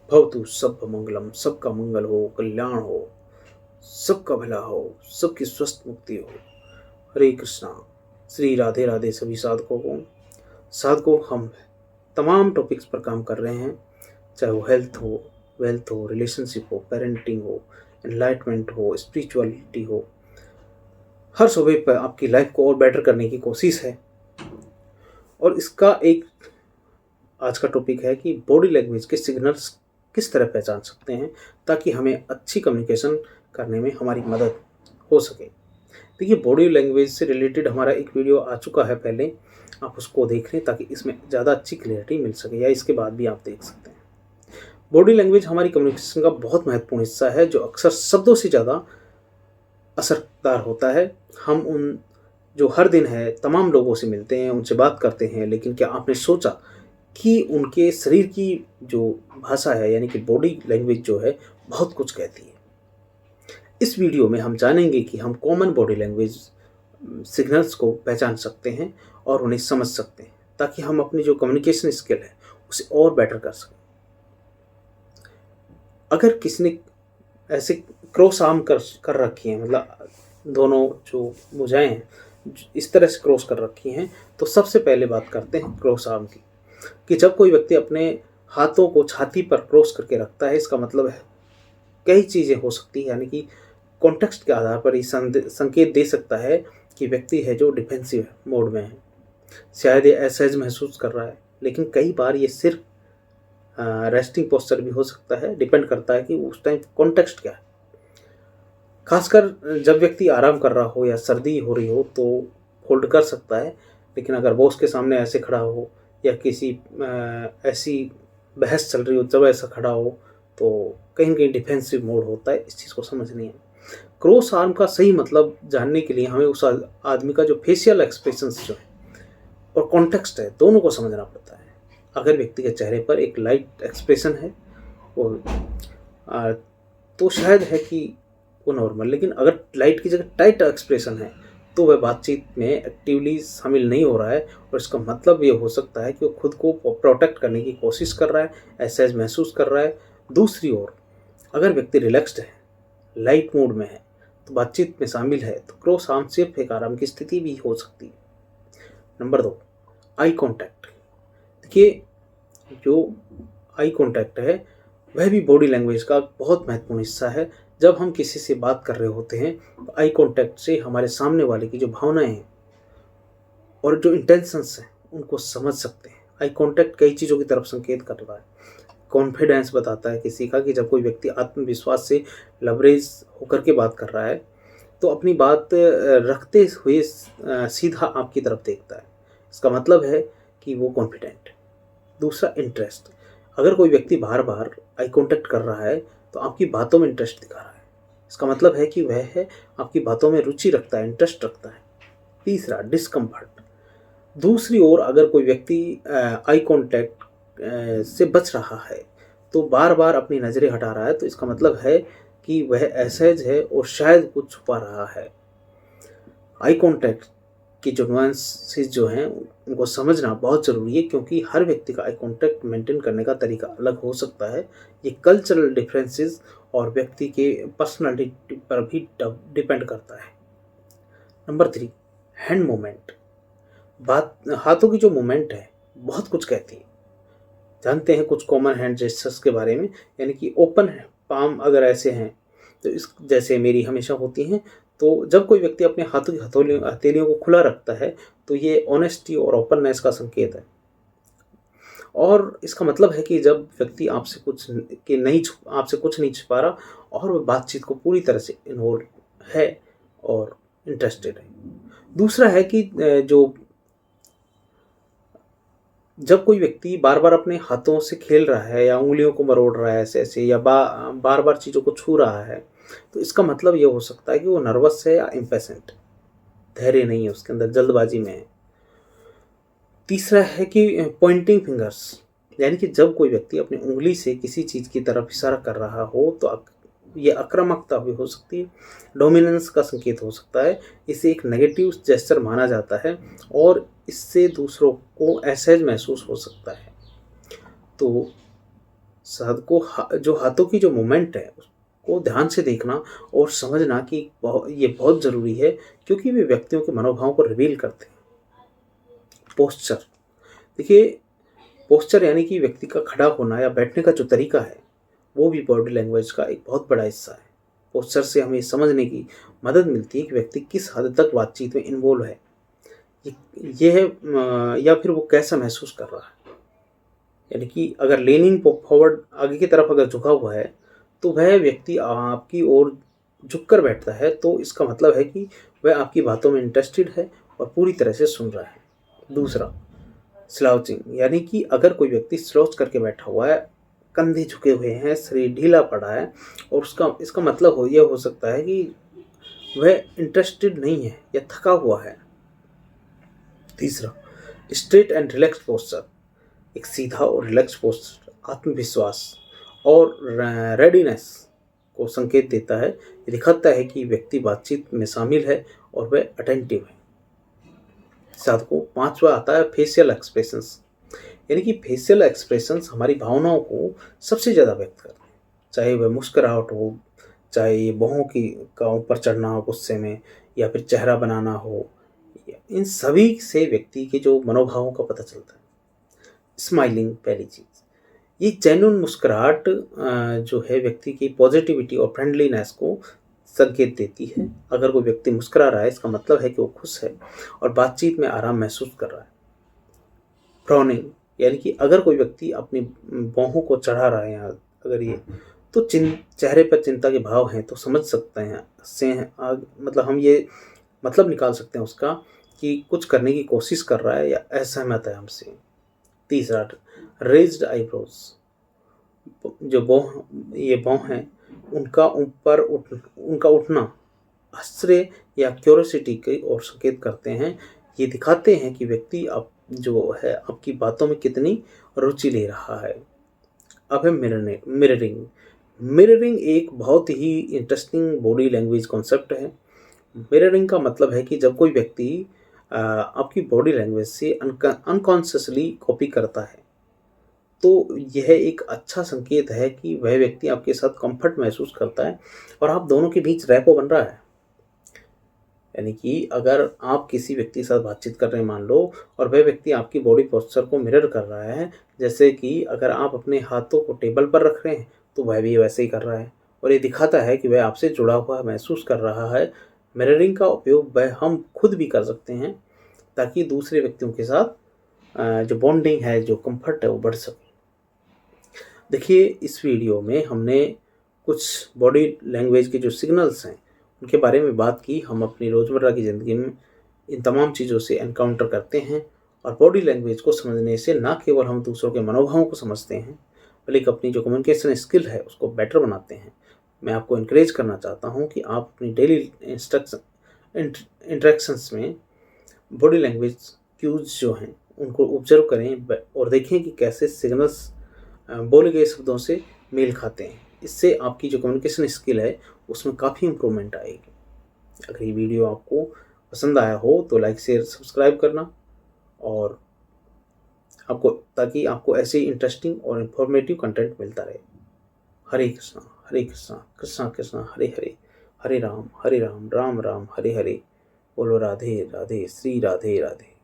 भवतु सब मंगलम, सबका मंगल हो, कल्याण हो, सबका भला हो, सबकी स्वस्थ मुक्ति हो। हरे कृष्णा। श्री राधे राधे सभी साधकों हम तमाम टॉपिक्स पर काम कर रहे हैं, चाहे वो हेल्थ हो, वेल्थ हो, रिलेशनशिप हो, पेरेंटिंग हो, एनलाइटमेंट हो, स्पिरिचुअलिटी हो। हर सुबह पर आपकी लाइफ को और बेटर करने की कोशिश है। और इसका एक आज का टॉपिक है कि बॉडी लैंग्वेज के सिग्नल्स किस तरह पहचान सकते हैं ताकि हमें अच्छी कम्युनिकेशन करने में हमारी मदद हो सके। देखिए, बॉडी लैंग्वेज से रिलेटेड हमारा एक वीडियो आ चुका है पहले, आप उसको देख लें ताकि इसमें ज़्यादा अच्छी क्लियरिटी मिल सके, या इसके बाद भी आप देख सकते हैं। बॉडी लैंग्वेज हमारी कम्युनिकेशन का बहुत महत्वपूर्ण हिस्सा है, जो अक्सर शब्दों से ज़्यादा असरदार होता है। हम उन जो हर दिन है तमाम लोगों से मिलते हैं, उनसे बात करते हैं, लेकिन क्या आपने सोचा कि उनके शरीर की जो भाषा है, यानी कि बॉडी लैंग्वेज जो है, बहुत कुछ कहती है। इस वीडियो में हम जानेंगे कि हम कॉमन बॉडी लैंग्वेज सिग्नल्स को पहचान सकते हैं और उन्हें समझ सकते हैं, ताकि हम अपनी जो कम्युनिकेशन स्किल है उसे और बेटर कर सकें। अगर किसी ने ऐसे क्रॉस आर्म कर रखी है, मतलब दोनों जो भुजाएं हैं इस तरह से क्रॉस कर रखी हैं, तो सबसे पहले बात करते हैं क्रॉस आर्म की, कि जब कोई व्यक्ति अपने हाथों को छाती पर क्रॉस करके रखता है, इसका मतलब है कई चीज़ें हो सकती है, यानी कि कॉन्टेक्स्ट के आधार पर ही संकेत दे सकता है कि व्यक्ति है जो डिफेंसिव मोड में है। शायद ये असहज महसूस कर रहा है, लेकिन कई बार ये सिर्फ रेस्टिंग पोस्चर भी हो सकता है। डिपेंड करता है कि उस टाइम कॉन्टेक्स्ट क्या है। खासकर जब व्यक्ति आराम कर रहा हो या सर्दी हो रही हो तो होल्ड कर सकता है, लेकिन अगर बॉस के सामने ऐसे खड़ा हो या किसी ऐसी बहस चल रही हो जब ऐसा खड़ा हो, तो कहीं ना कहीं डिफेंसिव मोड होता है। इस चीज़ को समझनी है। क्रॉस आर्म का सही मतलब जानने के लिए हमें उस आदमी का जो फेशियल एक्सप्रेशंस जो है और कॉन्टेक्स्ट है, दोनों को समझना पड़ता है। अगर व्यक्ति के चेहरे पर एक लाइट एक्सप्रेशन है और तो शायद है कि वो नॉर्मल, लेकिन अगर लाइट की जगह टाइट एक्सप्रेशन है तो वह बातचीत में एक्टिवली शामिल नहीं हो रहा है, और इसका मतलब ये हो सकता है कि वो खुद को प्रोटेक्ट करने की कोशिश कर रहा है, असहज महसूस कर रहा है। दूसरी ओर अगर व्यक्ति रिलैक्स्ड है, लाइट मूड में है, तो बातचीत में शामिल है, तो क्रॉस आर्म सिर्फ एक आराम की स्थिति भी हो सकती है। Number 2, eye contact. देखिए, जो आई कॉन्टैक्ट है वह भी बॉडी लैंग्वेज का बहुत महत्वपूर्ण हिस्सा है। जब हम किसी से बात कर रहे होते हैं तो आई कॉन्टैक्ट से हमारे सामने वाले की जो भावनाएं हैं और जो इंटेंशंस हैं उनको समझ सकते हैं। आई कॉन्टैक्ट कई चीज़ों की तरफ संकेत कर रहा है। कॉन्फिडेंस बताता है किसी का, कि जब कोई व्यक्ति आत्मविश्वास से लबरेज होकर के बात कर रहा है तो अपनी बात रखते हुए सीधा आपकी तरफ देखता है, इसका मतलब है कि वो कॉन्फिडेंट। दूसरा, इंटरेस्ट। अगर कोई व्यक्ति बार बार आई कांटेक्ट कर रहा है तो आपकी बातों में इंटरेस्ट दिखा रहा है, इसका मतलब है कि वह है आपकी बातों में रुचि रखता है, इंटरेस्ट रखता है। तीसरा, डिस्कम्फर्ट। दूसरी ओर अगर कोई व्यक्ति आई कांटेक्ट से बच रहा है, तो बार बार अपनी नज़रें हटा रहा है, तो इसका मतलब है कि वह असहज है और शायद कुछ छुपा रहा है। आई कांटेक्ट की जो नुआंसेस जो हैं उनको समझना बहुत ज़रूरी है, क्योंकि हर व्यक्ति का आई कांटेक्ट मेंटेन करने का तरीका अलग हो सकता है। ये कल्चरल डिफरेंसेस और व्यक्ति के पर्सनालिटी पर भी डिपेंड करता है। Number 3, hand movement. बात हाथों की जो मूवमेंट है बहुत कुछ कहती है। जानते हैं कुछ कॉमन हैंड जेस्चर्स के बारे में, यानी कि ओपन पाम अगर ऐसे हैं तो इस जैसे मेरी हमेशा होती हैं, तो जब कोई व्यक्ति अपने हाथों की हथेलियों को खुला रखता है तो ये ऑनेस्टी और ओपननेस का संकेत है। और इसका मतलब है कि जब व्यक्ति आपसे कुछ नहीं छुपा रहा और वह बातचीत को पूरी तरह से इन्वॉल्व है और इंटरेस्टेड है। दूसरा है कि जब कोई व्यक्ति बार बार अपने हाथों से खेल रहा है या उंगलियों को मरोड़ रहा है ऐसे ऐसे, या बार बार चीज़ों को छू रहा है, तो इसका मतलब ये हो सकता है कि वो नर्वस है या इम्पेशेंट, धैर्य नहीं है उसके अंदर, जल्दबाजी में है। तीसरा है कि पॉइंटिंग फिंगर्स, यानी कि जब कोई व्यक्ति अपनी उंगली से किसी चीज़ की तरफ इशारा कर रहा हो तो ये आक्रामकता भी हो सकती है, डोमिनेंस का संकेत हो सकता है। इसे एक नेगेटिव जेस्चर माना जाता है और इससे दूसरों को असहज महसूस हो सकता है। तो शब्द को जो हाथों की जो मूवमेंट है उसको ध्यान से देखना और समझना कि ये बहुत ज़रूरी है, क्योंकि वे व्यक्तियों के मनोभाव को रिवील करते हैं। पोस्चर, देखिए पोस्चर यानी कि व्यक्ति का खड़ा होना या बैठने का जो तरीका है वो भी बॉडी लैंग्वेज का एक बहुत बड़ा हिस्सा है। पोस्चर से हमें समझने की मदद मिलती है कि व्यक्ति किस हद तक बातचीत में इन्वॉल्व है, ये है या फिर वो कैसा महसूस कर रहा है। यानी कि अगर लेनिंग फॉरवर्ड, आगे की तरफ अगर झुका हुआ है, तो वह व्यक्ति आपकी ओर झुककर बैठता है, तो इसका मतलब है कि वह आपकी बातों में इंटरेस्टेड है और पूरी तरह से सुन रहा है। दूसरा, स्लाउचिंग, यानी कि अगर कोई व्यक्ति स्louch करके बैठा हुआ है, कंधे झुके हुए हैं, शरीर ढीला पड़ा है, और इसका मतलब यह हो सकता है कि वह इंटरेस्टेड नहीं है या थका हुआ है। तीसरा, स्ट्रेट एंड रिलैक्स पोस्चर, एक सीधा और रिलैक्स पोस्चर आत्मविश्वास और रेडीनेस को संकेत देता है। ये दिखाता है कि व्यक्ति बातचीत में शामिल है और वह अटेंटिव है। साथ को पांचवा आता है फेशियल एक्सप्रेशंस, यानी कि फेशियल एक्सप्रेशंस हमारी भावनाओं को सबसे ज़्यादा व्यक्त करते हैं, चाहे वह मुस्कुराहट हो, चाहे ये बाहों की का ऊपर चढ़ना हो गुस्से में, या फिर चेहरा बनाना हो, इन सभी से व्यक्ति के जो मनोभावों का पता चलता है। स्माइलिंग, पहली चीज़, ये जेन्युइन मुस्कुराहट जो है व्यक्ति की पॉजिटिविटी और फ्रेंडलीनेस को संकेत देती है। अगर कोई व्यक्ति मुस्कुरा रहा है, इसका मतलब है कि वो खुश है और बातचीत में आराम महसूस कर रहा है। फ्रॉनिंग, यानी कि अगर कोई व्यक्ति अपनी बाहों को चढ़ा रहा है, या अगर ये तो चेहरे पर चिंता के भाव हैं, तो समझ सकते हैं मतलब हम ये मतलब निकाल सकते हैं उसका कि कुछ करने की कोशिश कर रहा है या असहमत है हमसे। तीसरा, रेज्ड आईब्रोज, जो बाँह हैं उनका उठना आश्चर्य या क्यूरियोसिटी की ओर संकेत करते हैं। ये दिखाते हैं कि व्यक्ति अब जो है आपकी बातों में कितनी रुचि ले रहा है। अब है मिररिंग। मिररिंग एक बहुत ही इंटरेस्टिंग बॉडी लैंग्वेज कॉन्सेप्ट है। मिररिंग का मतलब है कि जब कोई व्यक्ति आपकी बॉडी लैंग्वेज से अनकॉन्शियसली कॉपी करता है, तो यह एक अच्छा संकेत है कि वह व्यक्ति आपके साथ कंफर्ट महसूस करता है और आप दोनों के बीच रैपो बन रहा है। यानी कि अगर आप किसी व्यक्ति के साथ बातचीत कर रहे हैं मान लो, और वह व्यक्ति आपकी बॉडी पोस्चर को मिरर कर रहा है, जैसे कि अगर आप अपने हाथों को टेबल पर रख रहे हैं तो वह भी वैसे ही कर रहा है, और ये दिखाता है कि वह आपसे जुड़ा हुआ महसूस कर रहा है। मिररिंग का उपयोग वह हम खुद भी कर सकते हैं, ताकि दूसरे व्यक्तियों के साथ जो बॉन्डिंग है, जो कंफर्ट है, वो बढ़ सके। देखिए, इस वीडियो में हमने कुछ बॉडी लैंग्वेज के जो सिग्नल्स हैं उनके बारे में बात की। हम अपनी रोज़मर्रा की ज़िंदगी में इन तमाम चीज़ों से एनकाउंटर करते हैं, और बॉडी लैंग्वेज को समझने से ना केवल हम दूसरों के मनोभावों को समझते हैं, बल्कि अपनी जो कम्युनिकेशन स्किल है उसको बेटर बनाते हैं। मैं आपको इनकरेज करना चाहता हूँ कि आप अपनी डेली इंटरेक्शंस में बॉडी लैंग्वेज क्यूज जो हैं उनको ऑब्जर्व करें और देखें कि कैसे सिग्नल्स बोले गए शब्दों से मेल खाते हैं। इससे आपकी जो कम्युनिकेशन स्किल है उसमें काफ़ी इम्प्रूवमेंट आएगी। अगर ये वीडियो आपको पसंद आया हो तो लाइक, शेयर, सब्सक्राइब करना, और ताकि आपको ऐसे इंटरेस्टिंग और इन्फॉर्मेटिव कंटेंट मिलता रहे। हरे कृष्णा, हरे कृष्णा, कृष्णा कृष्णा हरे हरे, हरे राम राम राम हरे हरे। बोलो राधे राधे, श्री राधे राधे।